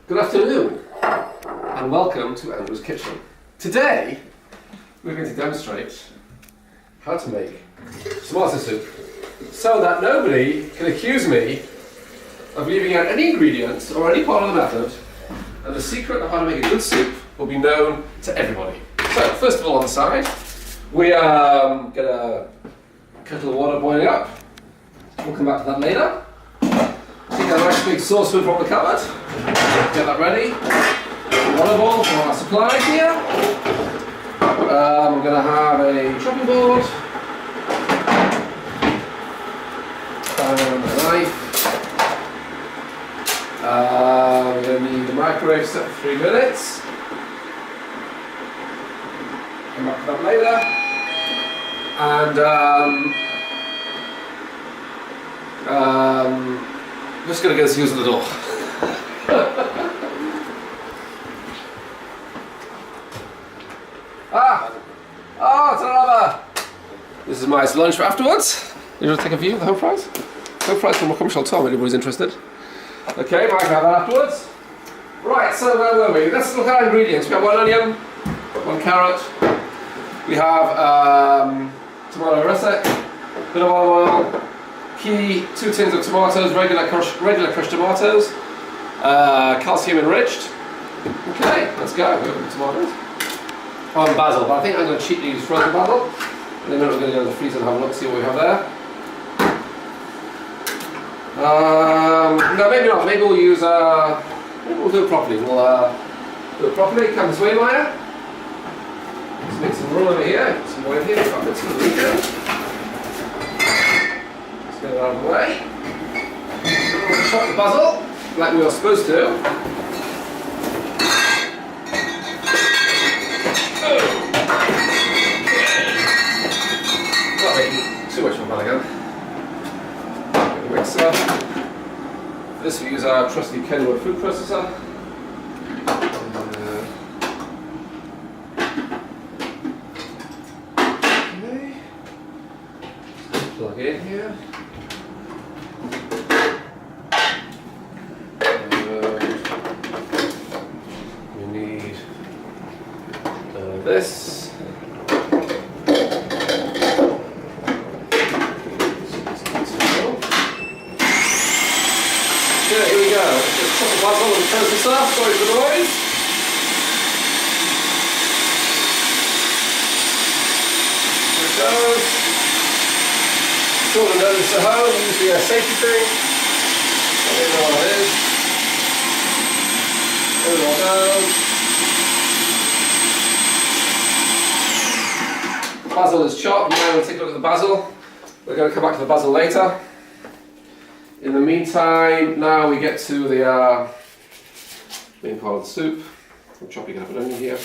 Good afternoon and welcome to Andrew's Kitchen. Today we're going to demonstrate how to make tomato soup so that nobody can accuse me of leaving out any ingredients or any part of the method, and the secret of how to make a good soup will be known to everybody. So first of all, on the side we get a kettle of water boiling up. We'll come back to that later. Take a nice big saucepan from the cupboard. Get that ready. Water bowl for our supplies here. I'm going to have a chopping board and a knife. We're going to need the microwave set for 3 minutes. Come back to that later. And I'm just going to go use the door. Ta-da! This is my lunch for afterwards. You want to take a view of the home fries? Home fries from Commercial Tom, anybody's interested. Okay, might have that afterwards. Right, so where were we? Let's look at our ingredients. We have 1 onion, 1 carrot. We have tomato russet, bit of olive oil, 2 tins of tomatoes, regular crushed tomatoes, calcium enriched. Okay, let's go. We have the tomatoes. Basil, but I think I'm going to cheaply use frozen basil. In a minute we're going to go to the freezer and have a look, see what we have there. No, maybe not. Maybe we'll use. Maybe we'll do it properly. We'll do it properly. Come this way, Maya. Let's make some room over here. Put some more in here. Got bits of the weekend. Let's get it out of the way. We'll chop the basil like we were supposed to. Not making too much of a balagan. Get the mixer. For this we use our trusty Kenwood food processor. Okay. Plug in here. We need this. Okay, here we go. Let's just chop the basil and processor. Sorry for the noise. There it goes. Sure to know this at home. Use the safety thing. I don't know what it is. There it all goes. Basil is chopped. Now we'll take a look at the basil. We're going to come back to the basil later. In the meantime, now we get to the main part of the soup. I'm chopping up an onion here.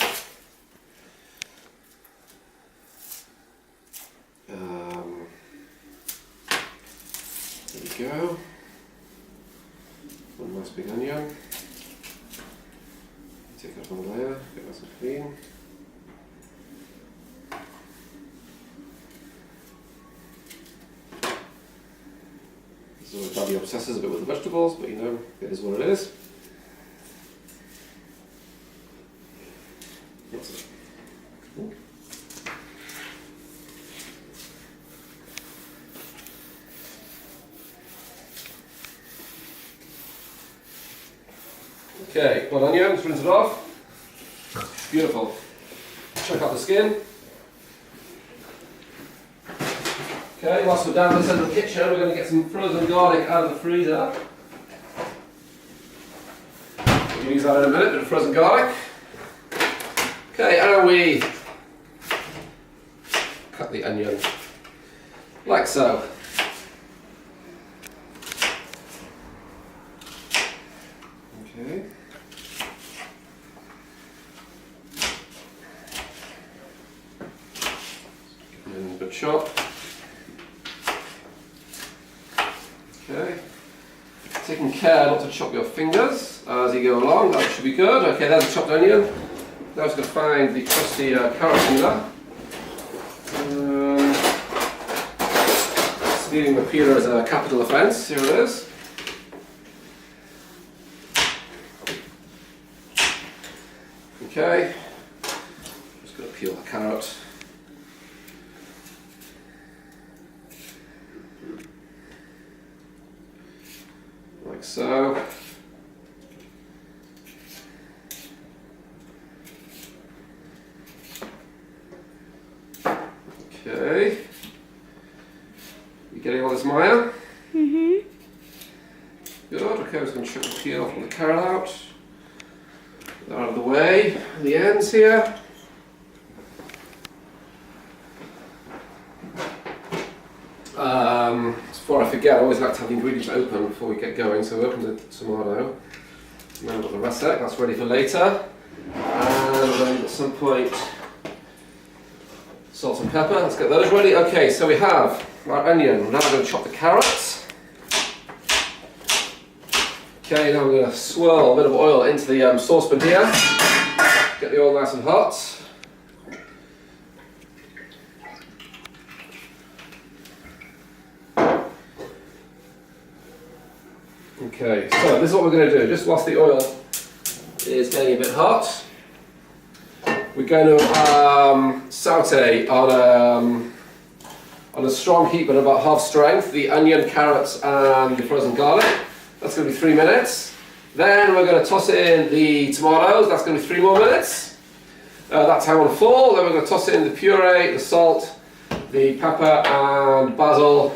There we go. 1 nice big onion. Take out one layer, get nice and clean. This is always Daddy obsesses a bit with the vegetables, but you know, it is what it is. That's it. Ooh. Okay, 1 onion, just rinse it off. Beautiful. Check out the skin. Okay, whilst we're down this end of the kitchen, we're going to get some frozen garlic out of the freezer. We'll use that in a minute, bit of frozen garlic. Okay, and we cut the onion like so. Okay. And a bit chop. Okay. Taking care not to chop your fingers as you go along, that should be good. Okay, there's a chopped onion. Now I'm just going to find the trusty carrot peeler. Stealing the peeler is a capital offence, here it is. Okay. Just going to peel the carrot. Like so. Okay. You getting all this, Maya? Mm-hmm. Good. Okay, I'm just going to chip the peel from the carrot out. Get that out of the way. The ends here. Before I forget, I always like to have the ingredients open before we get going. So we open the tomato. And then we've got the russet. That's ready for later. And then at some point, salt and pepper. Let's get those ready. Okay, so we have our onion. Now we're going to chop the carrots. Okay, now we're going to swirl a bit of oil into the saucepan here. Get the oil nice and hot. Okay, so this is what we're going to do. Just whilst the oil is getting a bit hot, we're going to saute on a strong heat, but about half strength, the onion, carrots, and the frozen garlic. That's going to be 3 minutes. Then we're going to toss in the tomatoes. That's going to be 3 more minutes. That time will fall. Then we're going to toss in the puree, the salt, the pepper, and basil,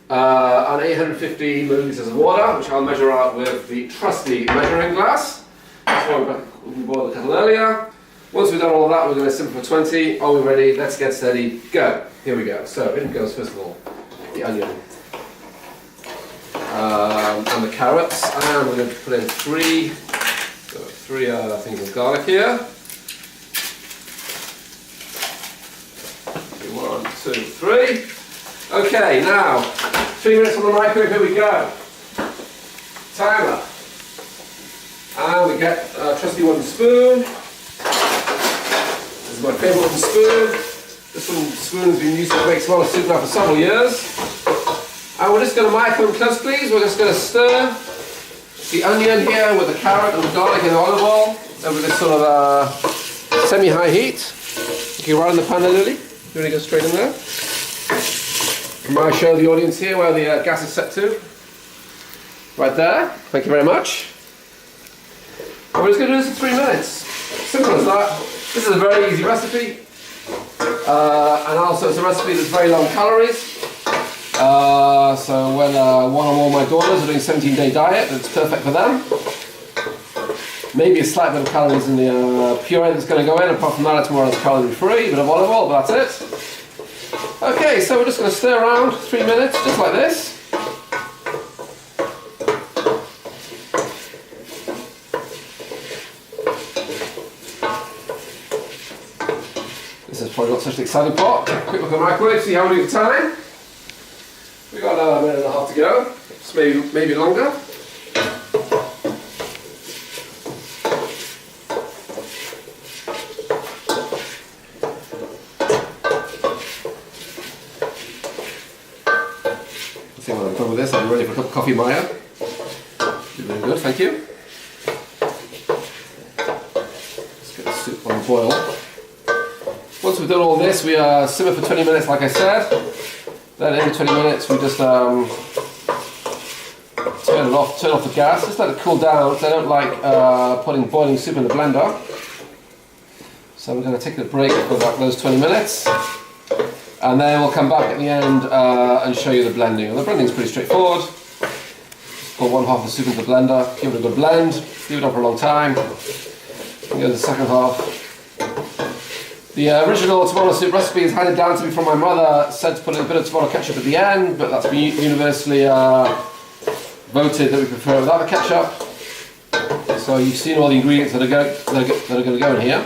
and 850 millilitres of water, which I'll measure out with the trusty measuring glass. That's why we boiled the kettle earlier. Once we've done all of that, we're going to simmer for 20. Are we ready? Let's get steady. Go. Here we go. So in goes first of all the onion and the carrots, and we're going to put in three things of garlic here. 1, 2, 3. Okay, now 3 minutes on the microwave. Here we go. Timer. And we get a trusty wooden spoon. This is my favourite wooden spoon. This wooden spoon has been used to make tomato soup now for several years. And we're just going to microwave close, please. We're just going to stir the onion here with the carrot and the garlic and the olive oil over this sort of semi-high heat. Okay, right in the pan there, Lily. You want to go straight in there? Might I show the audience here where the gas is set to? Right there. Thank you very much. And we're just going to do this for 3 minutes. Simple as that. This is a very easy recipe. And also it's a recipe that's very low in calories. So when one or more of my daughters are doing a 17-day diet, it's perfect for them. Maybe a slight bit of calories in the puree that's going to go in. Apart from that, it's more or less calorie free. Bit of olive oil, but that's it. Okay, so we're just going to stir around 3 minutes, just like this. This is probably not such an exciting part. Quick look at the microwave, see how we do the time. We've got another minute and a half to go, just maybe longer. Let's see what I'm done with this. I'm ready for a cup of coffee, Maya. You're really good, thank you. Let's get the soup on boil. Once we've done all this, we simmer for 20 minutes, like I said. Then every 20 minutes we just turn off the gas, just let it cool down, because I don't like putting boiling soup in the blender. So we're going to take a break for those 20 minutes, and then we'll come back at the end and show you the blending. And the blending is pretty straightforward. Just pour one half of the soup into the blender, give it a good blend, leave it on for a long time, and go to the second half. The original tomato soup recipe is handed down to me from my mother, said to put in a bit of tomato ketchup at the end, but that's been universally voted that we prefer without the ketchup. So you've seen all the ingredients that are going to go in here.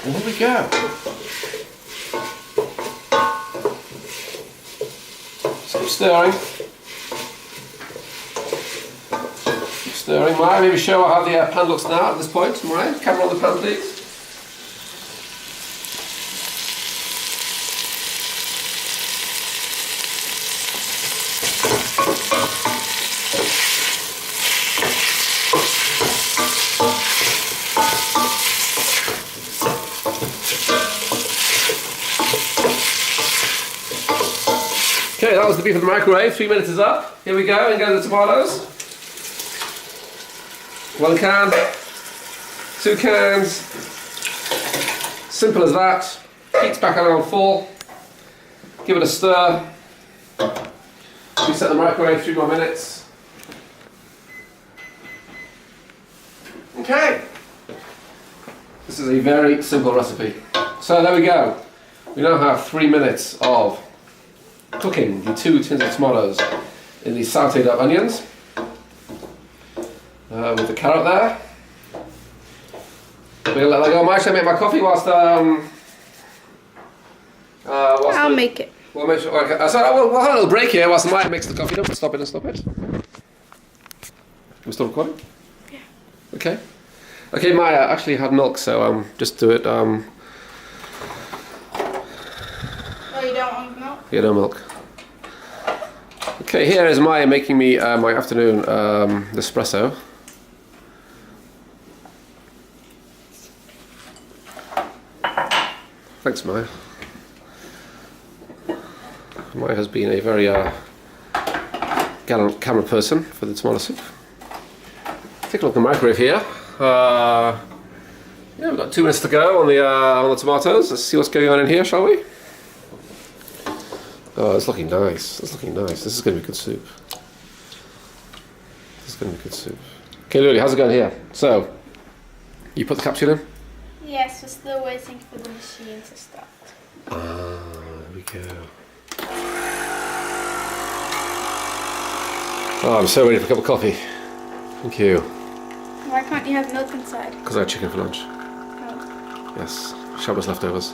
And here we go. Just keep stirring. Stirring. Maya, maybe show how the pan looks now at this point. Maya, camera on the pan, please. Okay, that was the beef in the microwave. 3 minutes is up. Here we go, and go the tomatoes. 1 can, 2 cans. Simple as that. Heat's back on full. Give it a stir. Reset the microwave 3 more minutes. Okay. This is a very simple recipe. So there we go. We now have 3 minutes of cooking the 2 tins of tomatoes in the sauteed up onions. With the carrot there. We're gonna let that go. I'm actually make my coffee whilst I'll make it. We'll make sure. Okay, so we'll have a little break here whilst Maya makes the coffee. Don't stop it. Don't stop it. We're still recording? Yeah. Okay. Okay, Maya actually had milk, so just do it. Oh, you don't want milk? Yeah, no milk. Okay, here is Maya making me my afternoon espresso. Thanks, Maya. Maya has been a very gallant camera person for the tomato soup. Take a look at the microwave here. Yeah, we've got 2 minutes to go on the tomatoes. Let's see what's going on in here, shall we? Oh, it's looking nice. It's looking nice. This is going to be good soup. This is going to be good soup. Okay, Lily, how's it going here? So, you put the capsule in? Yes, we're still waiting for the machine to start. Ah, there we go. Oh, I'm so ready for a cup of coffee. Thank you. Why can't you have milk inside? Because I had chicken for lunch. Oh. Yes, Shabbos leftovers.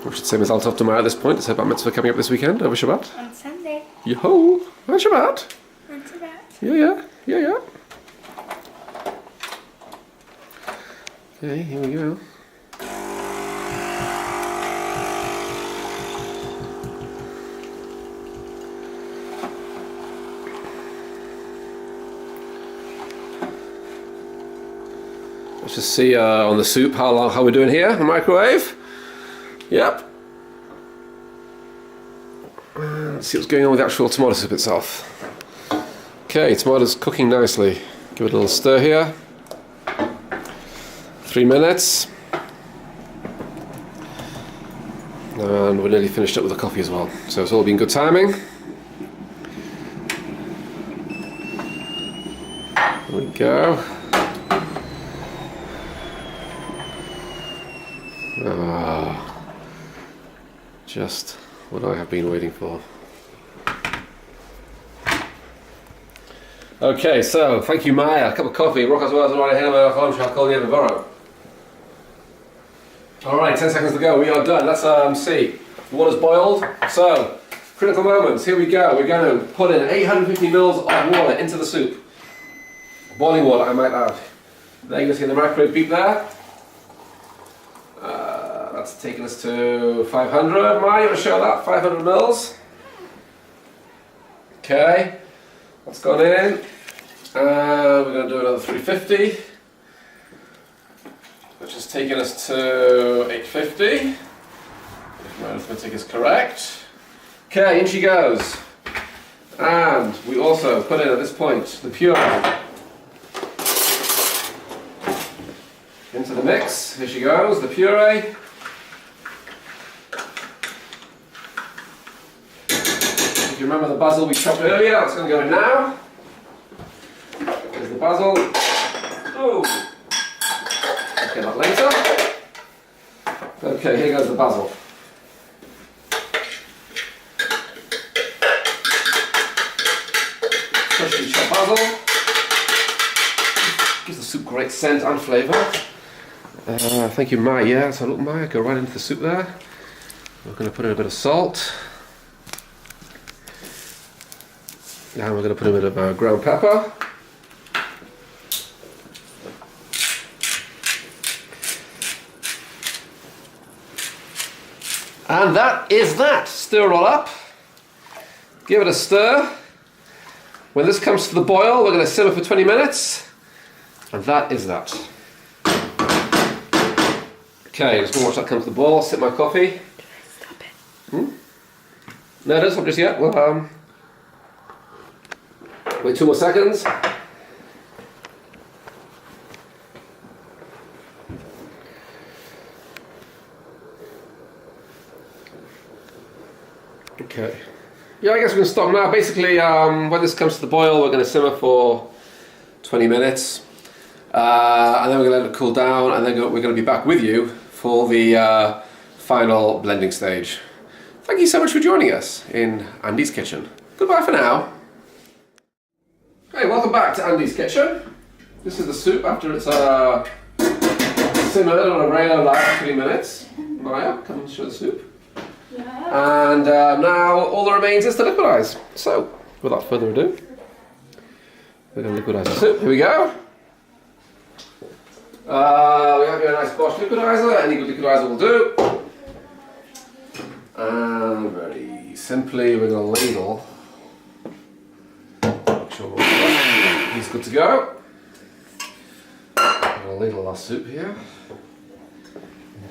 We should say Mizal Tov tomorrow at this point. It's about mitzvah coming up this weekend over Shabbat. On Sunday. Yo-ho! On Shabbat! On Shabbat. Yeah. Okay, here we go. Let's just see on the soup how we're doing here in the microwave. Yep. Let's see what's going on with the actual tomato soup itself. Okay, tomatoes cooking nicely. Give it a little stir here. 3 minutes. And we're nearly finished up with the coffee as well. So it's all been good timing. There we go. Just what I have been waiting for. Okay, so thank you, Maya. A cup of coffee. Rock as well as right here. I'll call you tomorrow. Alright, 10 seconds to go. We are done. Let's see. The water's boiled. So, critical moments. Here we go. We're going to put in 850 mils of water into the soup. Boiling water, I might add. There you can see the microwave beep there. That's taking us to 500. Maya, you want to show that? 500 mils. Okay. That's gone in. We're going to do another 350. Which is taking us to 850. If my arithmetic is correct. Okay, in she goes. And we also put in at this point the puree into the mix. Here she goes, the puree. If you remember the basil we chopped earlier, that's going to go in now. There's the basil. Oh. Okay, that later. Okay, here goes the basil. Freshly chopped basil. Gives the soup great scent and flavour. Thank you, Maya. Yeah, so look, Maya, go right into the soup there. We're going to put in a bit of salt. Now we're going to put in a bit of ground pepper. And that is that. Stir it all up. Give it a stir. When this comes to the boil, we're going to simmer for 20 minutes. And that is that. Okay, just going to watch that come to the boil. Sip my coffee. Stop it. Hmm? No, don't stop just yet. Well, wait 2 more seconds. Okay. Yeah, I guess we're going to stop now. Basically, when this comes to the boil, we're going to simmer for 20 minutes. And then we're going to let it cool down, and then we're going to be back with you for the final blending stage. Thank you so much for joining us in Andy's kitchen. Goodbye for now. Hey, welcome back to Andy's kitchen. This is the soup after it's simmered on a very low light for 20 minutes. Maya, come and show the soup. Yeah. And now all that remains is to liquidize. So, without further ado, we're going to liquidize the soup. Here we go. We have here a nice Bosch liquidizer. Any good liquidizer will do. And very simply, we're going to ladle. Make sure he's good to go. We're going to ladle our soup here.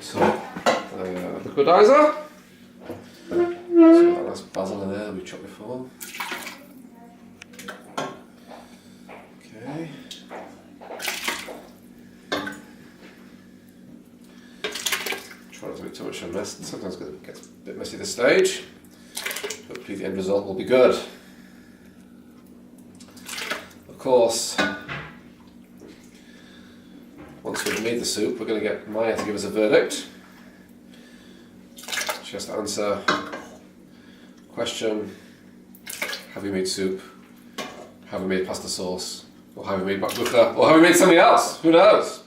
So, liquidizer. So that nice basil in there that we chopped before. Okay. Try not to make too much of a mess. Sometimes it gets a bit messy at this stage. Hopefully the end result will be good. Of course, once we've made the soup, we're going to get Maya to give us a verdict. She has to answer question: have we made soup? Have we made pasta sauce? Or have we made bakbucha? Or have we made something else? Who knows?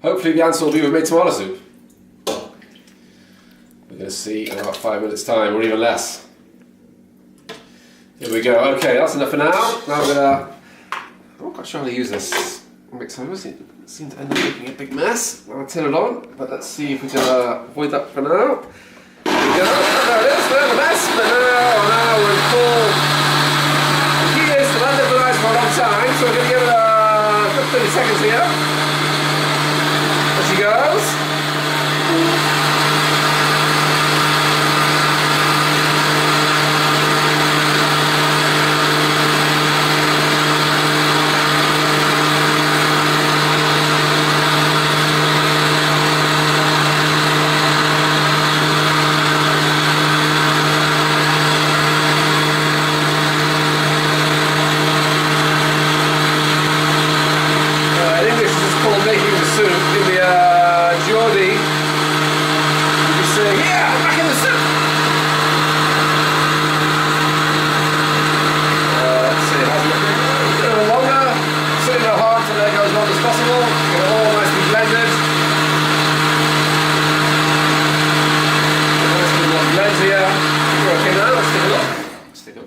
Hopefully the answer will be we've made tomato soup. We're going to see in about 5 minutes time, or even less. Here we go. Okay, that's enough for now. Now we're going to... I'm not quite sure how to use this mixer. I seem to end up making a big mess. I'll turn it on, but let's see if we can avoid that for now. There we go. There it is. There's the mess. But now we're in full. The key is to let it liquidise for a long time, so we're going to give it a good 30 seconds here. There she goes.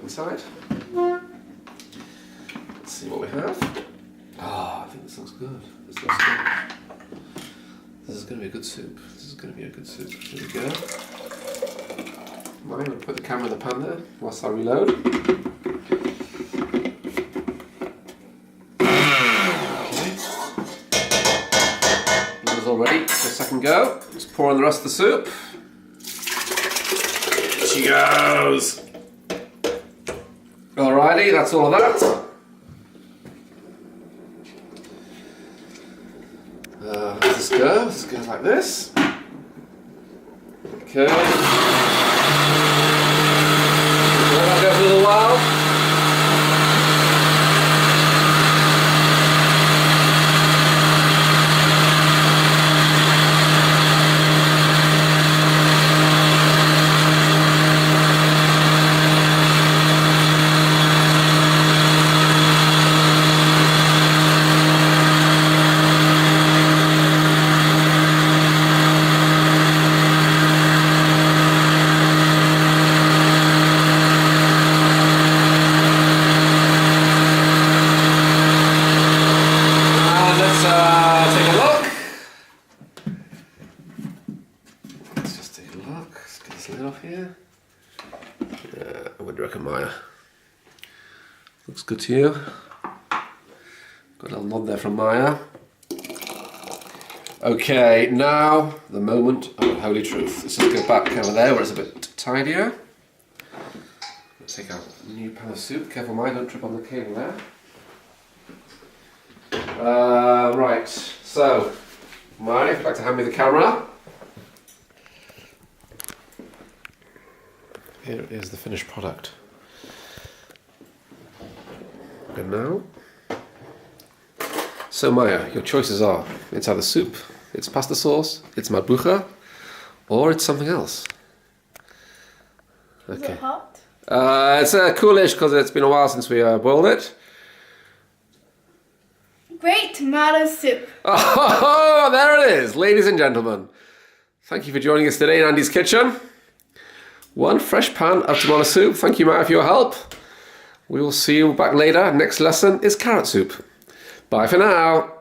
Inside. Let's see what we have. Ah, I think this looks good. This looks good. This is going to be a good soup. This is going to be a good soup. Here we go. I'm going to put the camera in the pan there whilst I reload. Okay. That was all ready for a second go. Just pour on the rest of the soup. Here she goes. Alrighty, that's all of that. Let's go. Let's go like this. Okay. I'll go for a little while. Looks good to you. Got a little nod there from Maya. Okay, now the moment of holy truth. Let's just go back over there where it's a bit tidier. take our new pan of soup. Careful, Maya, don't trip on the cable there. Right, so, Maya, if you'd like to hand me the camera. Here is the finished product. And now, so Maya, your choices are, it's either soup, it's pasta sauce, it's matbucha, or it's something else. Is it hot? It's coolish because it's been a while since we boiled it. Great tomato soup. Oh, there it is, ladies and gentlemen. Thank you for joining us today in Andy's kitchen. One fresh pan of tomato soup. Thank you, Maya, for your help. We will see you back later. Next lesson is carrot soup. Bye for now.